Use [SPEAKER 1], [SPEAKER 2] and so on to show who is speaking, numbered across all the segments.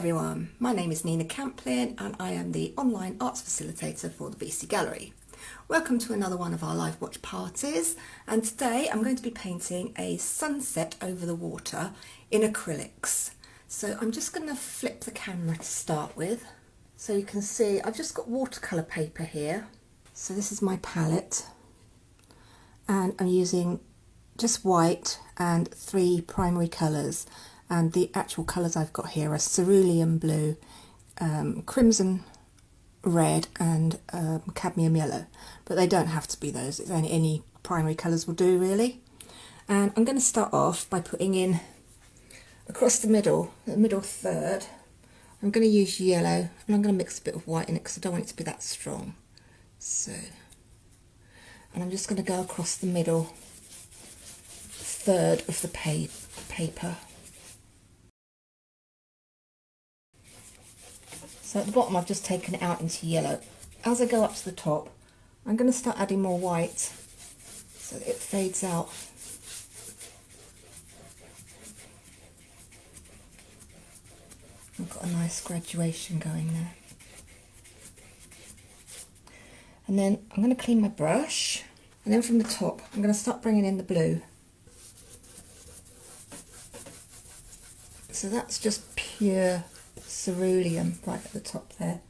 [SPEAKER 1] everyone, my name is Nina Camplin and I am the online arts facilitator for the BC Gallery. Welcome to another one of our live watch parties, and today I'm going to be painting a sunset over the water in acrylics. So I'm just going to flip the camera to start with. So you can see I've just got watercolour paper here. So this is my palette and I'm using just white and 3 primary colours. And the actual colours I've got here are cerulean blue, crimson red and cadmium yellow, but they don't have to be those. It's any primary colours will do really. And I'm going to start off by putting in across the middle third. I'm going to use yellow and I'm going to mix a bit of white in it because I don't want it to be that strong. So, and I'm just going to go across the middle third of the paper. So at the bottom I've just taken it out into yellow. As I go up to the top, I'm going to start adding more white so that it fades out. I've got a nice graduation going there. And then I'm going to clean my brush, and then from the top I'm going to start bringing in the blue. So that's just pure cerulean right at the top there,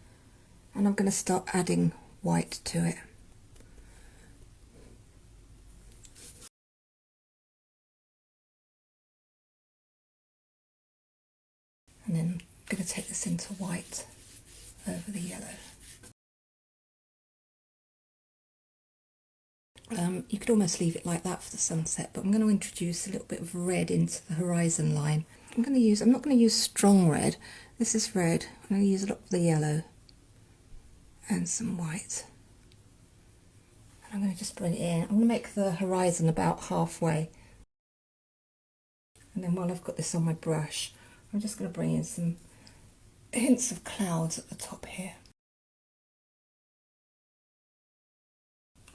[SPEAKER 1] and I'm going to start adding white to it. And then I'm going to take this into white over the yellow. You could almost leave it like that for the sunset, but I'm going to introduce a little bit of red into the horizon line. I'm not going to use strong red. This is red. I'm going to use a lot of the yellow and some white. And I'm going to just bring it in. I'm going to make the horizon about halfway. And then while I've got this on my brush, I'm just going to bring in some hints of clouds at the top here.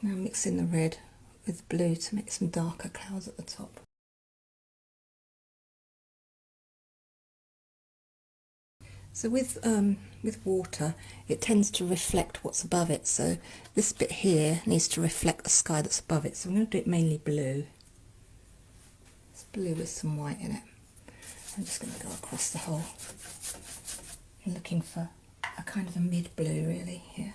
[SPEAKER 1] Now mix in the red with blue to make some darker clouds at the top. So with water, it tends to reflect what's above it. So this bit here needs to reflect the sky that's above it. So I'm going to do it mainly blue. It's blue with some white in it. I'm just going to go across the whole. I'm looking for a kind of a mid-blue really here.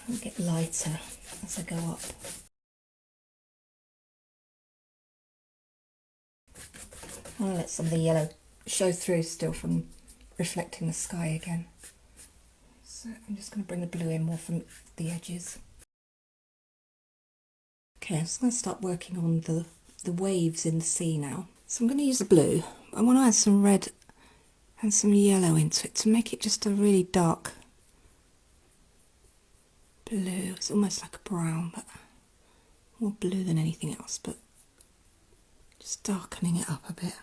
[SPEAKER 1] I'll get lighter as I go up. I'll let some of the yellow show through still from reflecting the sky again. So I'm just going to bring the blue in more from the edges. Okay, I'm just going to start working on the waves in the sea now. So I'm going to use the blue. I want to add some red and some yellow into it to make it just a really dark blue. It's almost like a brown, but more blue than anything else, but just darkening it up a bit.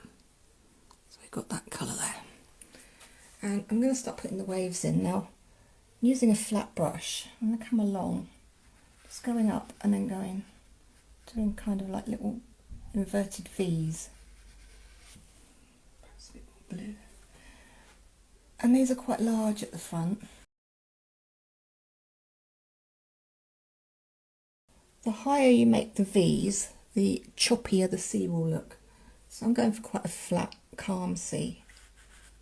[SPEAKER 1] So we've got that colour there. And I'm going to start putting the waves in now. I'm using a flat brush. I'm going to come along, just going up and then doing kind of like little inverted V's. Perhaps a bit more blue. And these are quite large at the front. The higher you make the V's, the choppier the sea will look. So I'm going for quite a flat, calm sea.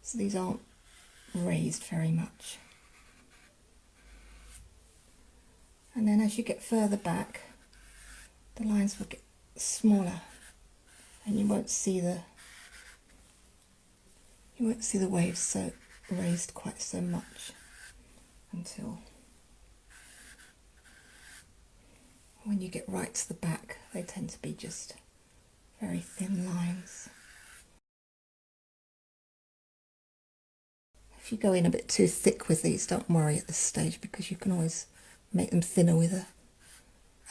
[SPEAKER 1] So these aren't raised very much. And then as you get further back, the lines will get smaller and you won't see the waves so raised quite so much until when you get right to the back, they tend to be just very thin lines. If you go in a bit too thick with these, don't worry at this stage, because you can always make them thinner with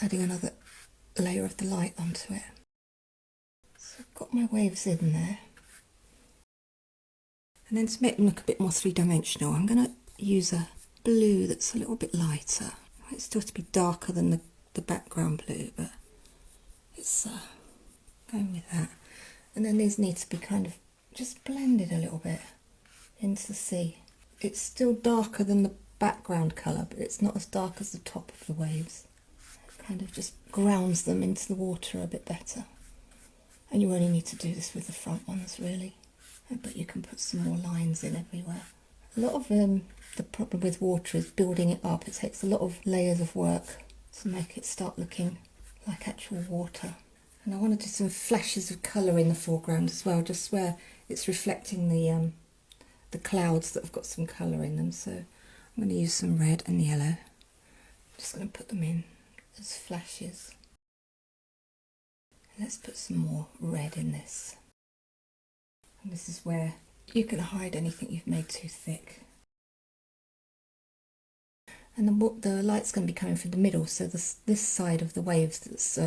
[SPEAKER 1] adding another layer of the light onto it. So I've got my waves in there. And then to make them look a bit more three-dimensional, I'm going to use a blue that's a little bit lighter. It's still to be darker than the background blue, but it's going with that. And then these need to be kind of just blend it a little bit into the sea. It's still darker than the background colour, but it's not as dark as the top of the waves. It kind of just grounds them into the water a bit better. And you only need to do this with the front ones, really. But you can put some more lines in everywhere. A lot of the problem with water is building it up. It takes a lot of layers of work to make it start looking like actual water. And I want to do some flashes of colour in the foreground as well, just where it's reflecting the clouds that have got some colour in them. So I'm going to use some red and yellow. I'm just going to put them in as flashes. Let's put some more red in this. And this is where you can hide anything you've made too thick. And the light's going to be coming from the middle, so this side of the waves that's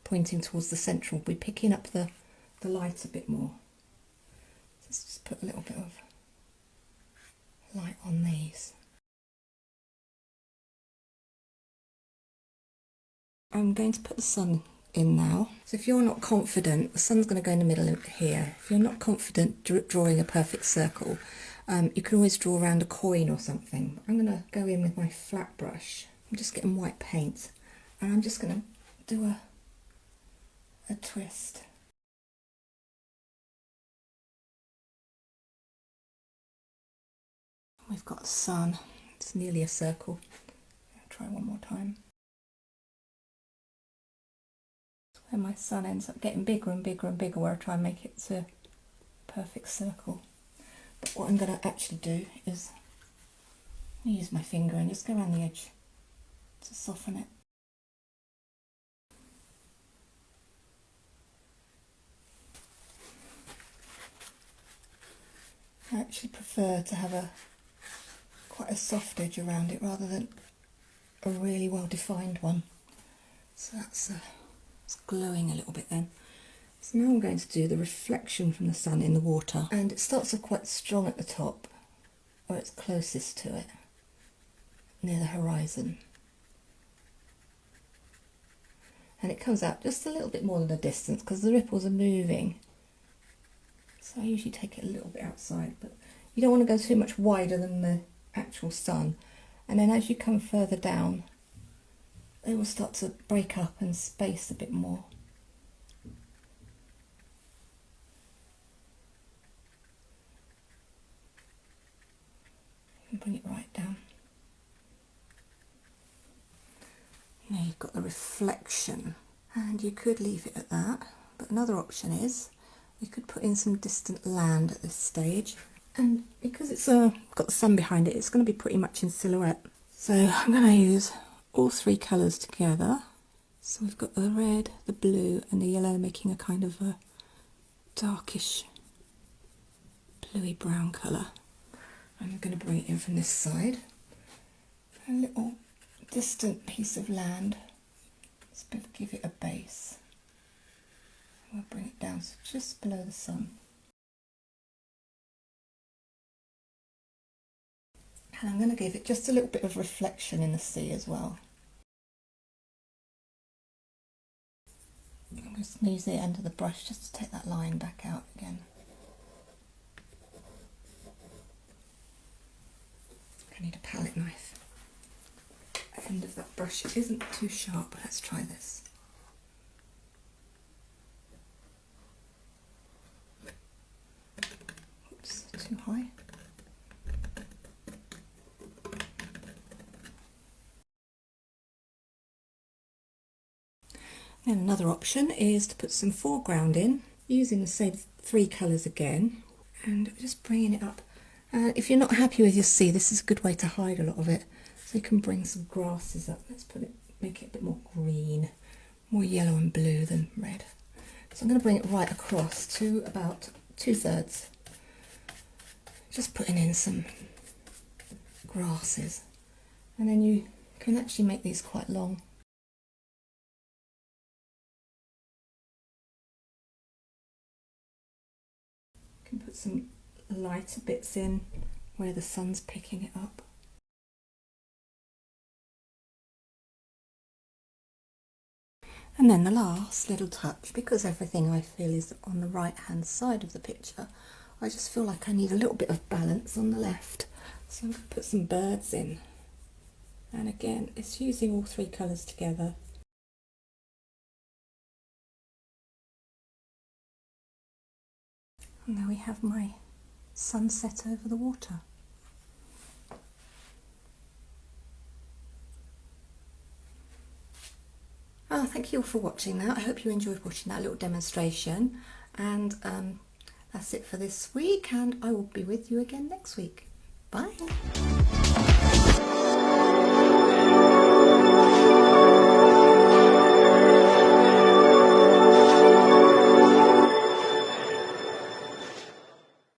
[SPEAKER 1] pointing towards the central will be picking up the light a bit more. So let's just put a little bit of light on these. I'm going to put the sun in now. So if you're not confident, the sun's going to go in the middle here. If you're not confident drawing a perfect circle, you can always draw around a coin or something. I'm going to go in with my flat brush. I'm just getting white paint and I'm just going to do a twist. We've got the sun. It's nearly a circle. I'll try one more time. Where my sun ends up getting bigger and bigger and bigger, where I try and make it to a perfect circle. But what I'm going to actually do is use my finger and just go around the edge to soften it. I actually prefer to have quite a soft edge around it rather than a really well defined one. So that's it's glowing a little bit then. So now I'm going to do the reflection from the sun in the water, and it starts off quite strong at the top, where it's closest to it, near the horizon. And it comes out just a little bit more than the distance because the ripples are moving. So I usually take it a little bit outside, but you don't want to go too much wider than the actual sun. And then as you come further down, they will start to break up and space a bit more. And bring it right down. Now you've got the reflection, and you could leave it at that, but another option is you could put in some distant land at this stage, and because it's got the sun behind it, it's going to be pretty much in silhouette. So I'm going to use all three colours together. So we've got the red, the blue and the yellow making a kind of a darkish bluey brown colour. I'm going to bring it in from this side. A little distant piece of land, just to give it a base. We'll bring it down so just below the sun. And I'm going to give it just a little bit of reflection in the sea as well. I'm just going to use the end of the brush just to take that line back out again. I need a palette knife. The end of that brush isn't too sharp. Let's try this. Oops, too high. Then another option is to put some foreground in, using the same three colours again, and just bringing it up. If you're not happy with your sea, this is a good way to hide a lot of it. So you can bring some grasses up. Let's make it a bit more green, more yellow and blue than red. So I'm going to bring it right across to about 2/3. Just putting in some grasses, and then you can actually make these quite long. You can put some lighter bits in where the sun's picking it up. And then the last little touch, because everything I feel is on the right hand side of the picture, I just feel like I need a little bit of balance on the left. So I'm going to put some birds in. And again, it's using all three colours together. And there we have my sunset over the water. Oh, thank you all for watching that. I hope you enjoyed watching that little demonstration. And that's it for this week, and I will be with you again next week. Bye.